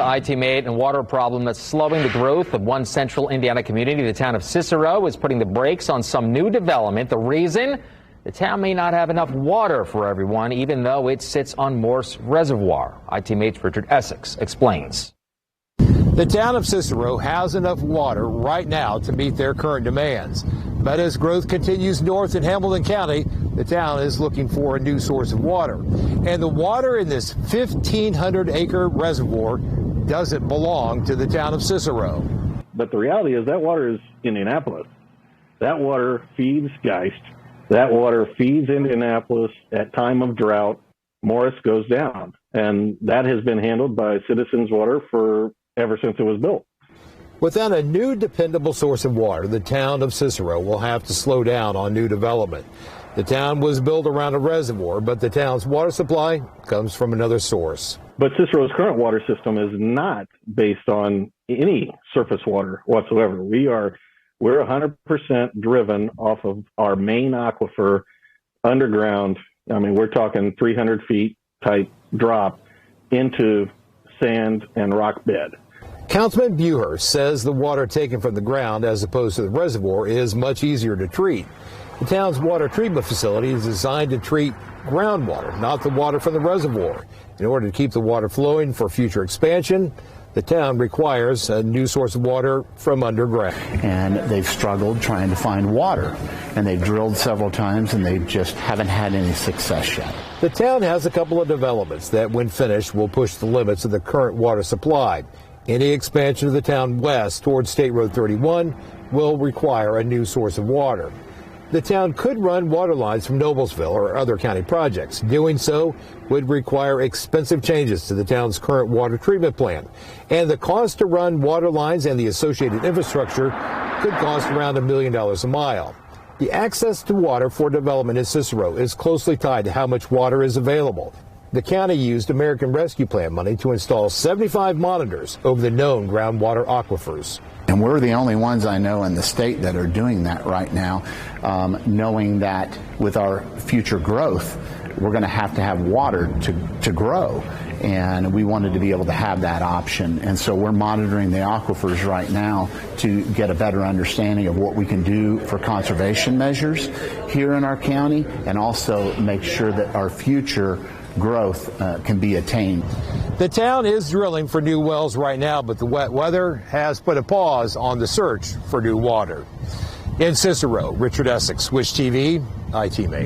ITmate, and water problem that's slowing the growth of one central Indiana community. The town of Cicero is putting the brakes on some new development. The reason? The town may not have enough water for everyone, even though it sits on Morse Reservoir. ITmate's Richard Essex explains. The town of Cicero has enough water right now to meet their current demands. But as growth continues north in Hamilton County, the town is looking for a new source of water. And the water in this 1,500-acre reservoir doesn't belong to the town of Cicero. But the reality is that water is Indianapolis. That water feeds Geist. That water feeds Indianapolis at time of drought. Morris goes down. And that has been handled by Citizens Water ever since it was built. Without a new dependable source of water, the town of Cicero will have to slow down on new development. The town was built around a reservoir, but the town's water supply comes from another source. But Cicero's current water system is not based on any surface water whatsoever. We're 100% driven off of our main aquifer underground. I mean, we're talking 300 feet type drop into sand and rock bed. Councilman Buhurst says the water taken from the ground as opposed to the reservoir is much easier to treat. The town's water treatment facility is designed to treat groundwater, not the water from the reservoir. In order to keep the water flowing for future expansion, the town requires a new source of water from underground. And they've struggled trying to find water, and they've drilled several times, and they just haven't had any success yet. The town has a couple of developments that, when finished, will push the limits of the current water supply. Any expansion of the town west towards State Road 31 will require a new source of water. The town could run water lines from Noblesville or other county projects. Doing so would require expensive changes to the town's current water treatment plant. And the cost to run water lines and the associated infrastructure could cost around $1 million a mile. The access to water for development in Cicero is closely tied to how much water is available. The county used American Rescue Plan money to install 75 monitors over the known groundwater aquifers. And we're the only ones I know in the state that are doing that right now, knowing that with our future growth, we're going to have water to grow. And we wanted to be able to have that option. And so we're monitoring the aquifers right now to get a better understanding of what we can do for conservation measures here in our county, and also make sure that our future growth can be attained. The town is drilling for new wells right now, but the wet weather has put a pause on the search for new water. In Cicero, Richard Essex, Wish TV, ITmate.